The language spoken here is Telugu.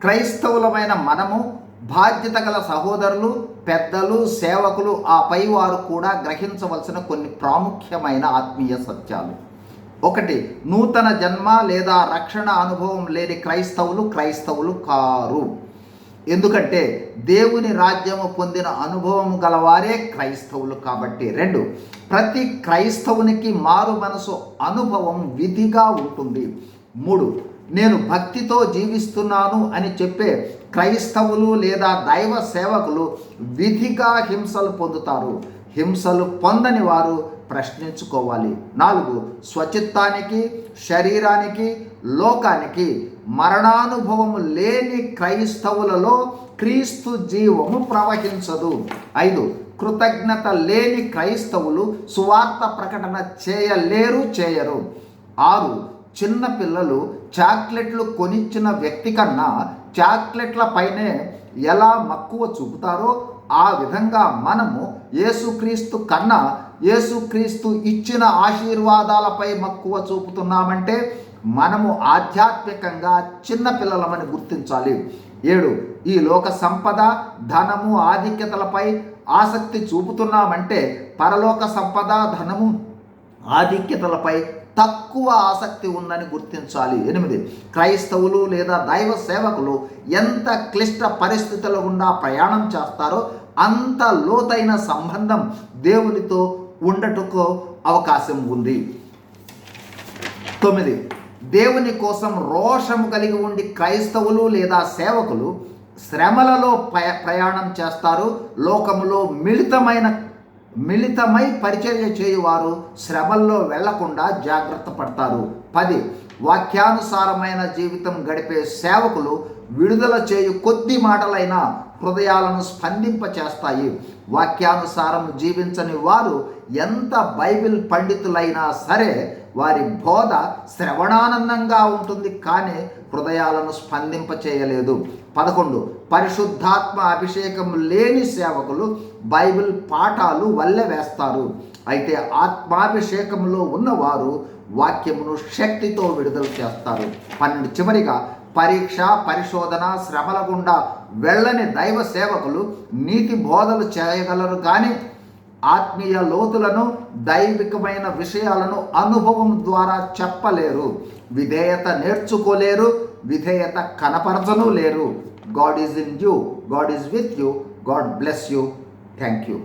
క్రైస్తవులమైన మనము, బాధ్యత గల సహోదరులు, పెద్దలు, సేవకులు, ఆ పైవారు కూడా గ్రహించవలసిన కొన్ని ప్రాముఖ్యమైన ఆత్మీయ సత్యాలు. ఒకటి, నూతన జన్మ లేదా రక్షణ అనుభవం లేని క్రైస్తవులు కారు. ఎందుకంటే దేవుని రాజ్యము పొందిన అనుభవం గలవారే క్రైస్తవులు కాబట్టి. రెండు, ప్రతి క్రైస్తవునికి మారు మనసు అనుభవం విధిగా ఉంటుంది. మూడు, నేను భక్తితో జీవిస్తున్నాను అని చెప్పే క్రైస్తవులు లేదా దైవ సేవకులు విధిగా హింసలు పొందుతారు. హింసలు పొందని వారు ప్రశ్నించుకోవాలి. నాలుగు, స్వచిత్తానికి, శరీరానికి, లోకానికి మరణానుభవము లేని క్రైస్తవులలో క్రీస్తు జీవము ప్రవహించదు. ఐదు, కృతజ్ఞత లేని క్రైస్తవులు సువార్త ప్రకటన చేయరు. ఆరు, చిన్న పిల్లలు చాక్లెట్లు కొనిచ్చిన వ్యక్తి కన్నా చాక్లెట్ల పైనే ఎలా మక్కువ చూపుతారో ఆ విధంగా మనము యేసుక్రీస్తు కన్నా యేసుక్రీస్తు ఇచ్చిన ఆశీర్వాదాలపై మక్కువ చూపుతున్నామంటే మనము ఆధ్యాత్మికంగా చిన్న పిల్లలమని గుర్తించాలి. ఏడు, ఈ లోక సంపద, ధనము, ఆధిక్యతలపై ఆసక్తి చూపుతున్నామంటే పరలోక సంపద, ధనము, ఆధిక్యతలపై తక్కువ ఆసక్తి ఉందని గుర్తించాలి. ఎనిమిది, క్రైస్తవులు లేదా దైవ సేవకులు ఎంత క్లిష్ట పరిస్థితుల గుండా ప్రయాణం చేస్తారో అంత లోతైన సంబంధం దేవునితో ఉండటకు అవకాశం ఉంది. తొమ్మిది, దేవుని కోసం రోషము కలిగి ఉండి క్రైస్తవులు లేదా సేవకులు శ్రమలలో ప్రయాణం చేస్తారు. లోకములో మిళితమై పరిచర్య చేయువారు శ్రమల్లో వెళ్లకుండా జాగ్రత్త పడతారు. 10, వాక్యానుసారమైన జీవితం గడిపే సేవకులు విడుదల చేయు కొద్ది మాటలైనా హృదయాలను స్పందింపచేస్తాయి. వాక్యానుసారం జీవించని వారు ఎంత బైబిల్ పండితులైనా సరే వారి బోధ శ్రవణానందంగా ఉంటుంది, కానీ హృదయాలను స్పందింపచేయలేదు. 11, పరిశుద్ధాత్మ అభిషేకం లేని సేవకులు బైబిల్ పాఠాలు వల్లెవేస్తారు. అయితే ఆత్మాభిషేకంలో ఉన్నవారు వాక్యమును శక్తితో విడుదల చేస్తారు. 12, చివరిగా పరీక్ష, పరిశోధన, శ్రమల గుండా వెళ్ళని దైవ సేవకులు నీతి బోధలు చేయగలరు, కానీ ఆత్మీయ లోతులను, దైవికమైన విషయాలను అనుభవం ద్వారా చెప్పలేరు. విధేయత నేర్చుకోలేరు, విధేయత కనపరచను లేరు. God is in you, God is with you, God bless you. Thank you.